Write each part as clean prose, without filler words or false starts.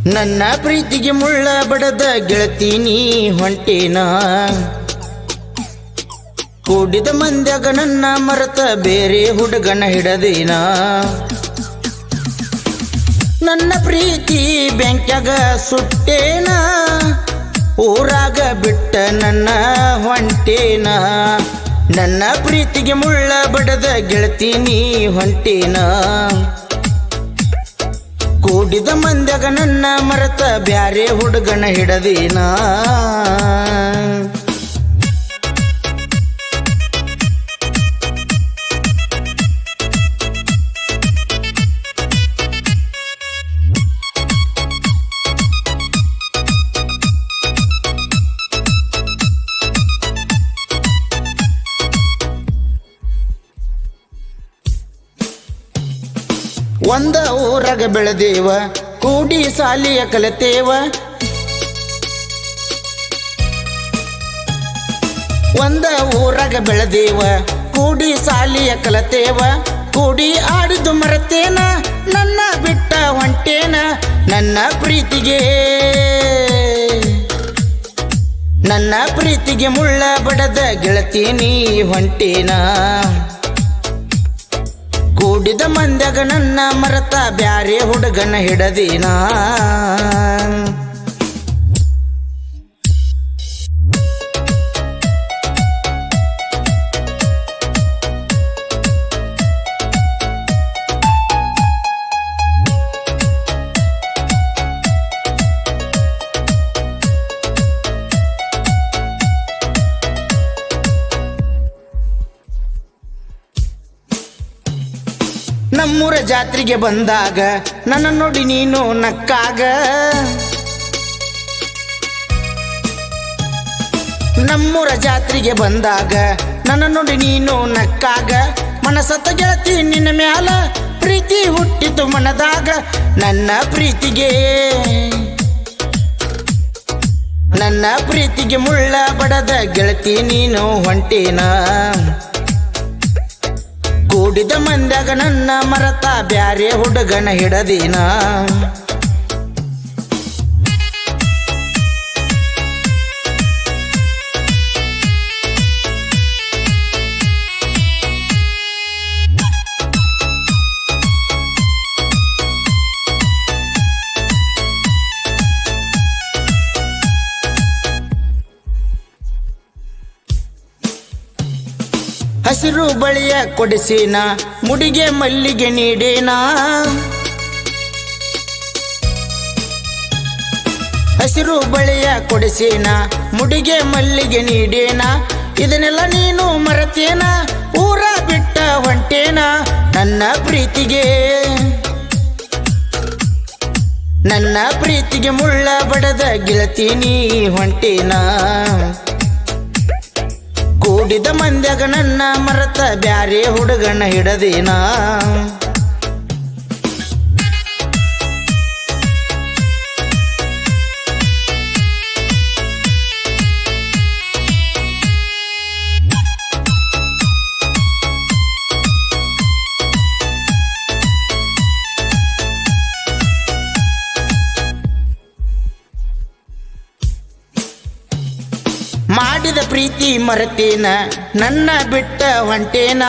ನನ್ನ ಪ್ರೀತಿಗೆ ಮುಳ್ಳ ಬಡದ ಗೆಳತಿ ನೀ ಹೊಂಟೇನ ಕೂಡಿದ ಮಂದ್ಯಾಗ ನನ್ನ ಮರತ ಬೇರೆ ಹುಡುಗನ ಹಿಡದೇನ ನನ್ನ ಪ್ರೀತಿ ಬೆಂಕ್ಯಾಗ ಸುಟ್ಟೇನ ಊರಾಗ ಬಿಟ್ಟ ನನ್ನ ಹೊಂಟೇನ ನನ್ನ ಪ್ರೀತಿಗೆ ಮುಳ್ಳ ಬಡದ ಗೆಳತಿ ನೀ ಹೊಂಟೇನ ಕೂಡಿದ ಮಂದ್ಯಾಗ ನನ್ನ ಮರತ ಬ್ಯಾರೆ ಹುಡುಗನ ಹಿಡದೇನ ಒಂದ ಊರಾಗ ಬೆಳೆದೇವ ಕೂಡಿ ಸಾಲಿಯ ಕಲಿತೇವ ಒಂದ ಊರಾಗ ಬೆಳೆದೇವ ಕೂಡಿ ಸಾಲಿಯ ಕಲಿತೇವ ಕೂಡಿ ಆಡಿದು ಮರತೇನ ನನ್ನ ಬಿಟ್ಟ ಹೊಂಟೇನ ನನ್ನ ಪ್ರೀತಿಗೆ ಮುಳ್ಳ ಬಡದ ಗೆಳತಿ ನೀ ಹೊಂಟೇನ ಕೂಡಿದ ಮಂದ್ಯಾಗ ನನ್ನ ಮರತ ಬ್ಯಾರೆ ಹುಡುಗನ ಹಿಡದೇನ ನಮ್ಮೂರ ಜಾತ್ರೆಗೆ ಬಂದಾಗ ನನ್ನ ನೋಡಿ ನೀನು ನಕ್ಕಾಗ ನಮ್ಮೂರ ಜಾತ್ರೆಗೆ ಬಂದಾಗ ನನ್ನ ನೋಡಿ ನೀನು ನಕ್ಕಾಗ ಮನಸತ್ತ ಗೆಳತಿ ನಿನ್ನ ಮ್ಯಾಲ ಪ್ರೀತಿ ಹುಟ್ಟಿತು ಮನದಾಗ ನನ್ನ ಪ್ರೀತಿಗೆ ಮುಳ್ಳ ಬಡದ ಗೆಳತಿ ನೀನು ಹೊಂಟೇನ ಕೂಡಿದ ಮಂದ್ಯಾಗ ನನ್ನ ಮರತ ಬ್ಯಾರೆ ಹುಡುಗನ ಹಿಡದೇನ ಹಸಿರು ಬಳಿಯ ಕೊಡಿಸಿನ ಮುಡಿಗೆ ಮಲ್ಲಿಗೆ ನೀಡೇನ ಹಸಿರು ಬಳಿಯ ಕೊಡಿಸಿನ ಮುಡಿಗೆ ಮಲ್ಲಿಗೆ ನೀಡೇನ ಇದನ್ನೆಲ್ಲ ನೀನು ಮರತೇನ ಊರ ಬಿಟ್ಟ ಹೊಂಟೇನ ನನ್ನ ಪ್ರೀತಿಗೆ ಮುಳ್ಳ ಬಡದ ಗೆಳತಿ ನೀ ಹೊಂಟೇನ ಕೂಡಿದ ಮಂದ್ಯಾಗ ನನ್ನ ಮರತ ಬ್ಯಾರೆ ಹುಡುಗನ ಹಿಡದೇನ ಮಾಡಿದ ಪ್ರೀತಿ ಮರತೇನ ನನ್ನ ಬಿಟ್ಟ ಹೊಂಟೇನ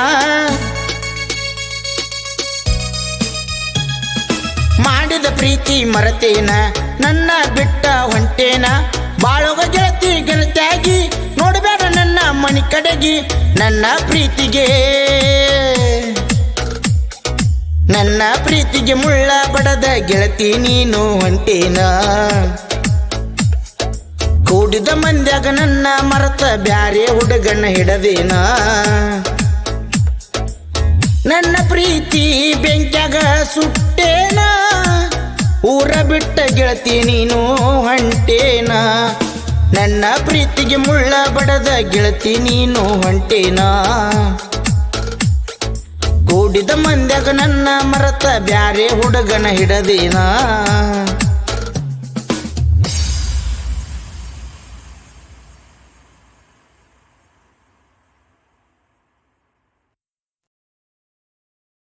ಮಾಡಿದ ಪ್ರೀತಿ ಮರತೇನ ನನ್ನ ಬಿಟ್ಟ ಹೊಂಟೇನ ಬಾಳೋಗ ಗೆಳತಿ ಗೆಳತಿಯಾಗಿ ನೋಡಬೇಡ ನನ್ನ ಮನಿ ಕಡೆಗಿ ನನ್ನ ಪ್ರೀತಿಗೆ ಮುಳ್ಳ ಬಡದ ಗೆಳತಿ ನೀನು ಹೊಂಟೇನ ಕೂಡಿದ ಮಂದ್ಯಾಗ ನನ್ನ ಮರತ ಬ್ಯಾರೆ ಹುಡುಗನ ಹಿಡದೇನ ನನ್ನ ಪ್ರೀತಿ ಬೆಂಕ್ಯಾಗ ಸುಟ್ಟೇನ ಊರ ಬಿಟ್ಟ ಗೆಳತಿ ನೀನು ಹೊಂಟೇನ ನನ್ನ ಪ್ರೀತಿಗೆ ಮುಳ್ಳ ಬಡದ ಗೆಳತಿ ನೀನು ಹೊಂಟೇನ ಕೂಡಿದ ಮಂದ್ಯಾಗ ನನ್ನ ಮರತ ಬ್ಯಾರೆ ಹುಡುಗನ ಹಿಡದೇನ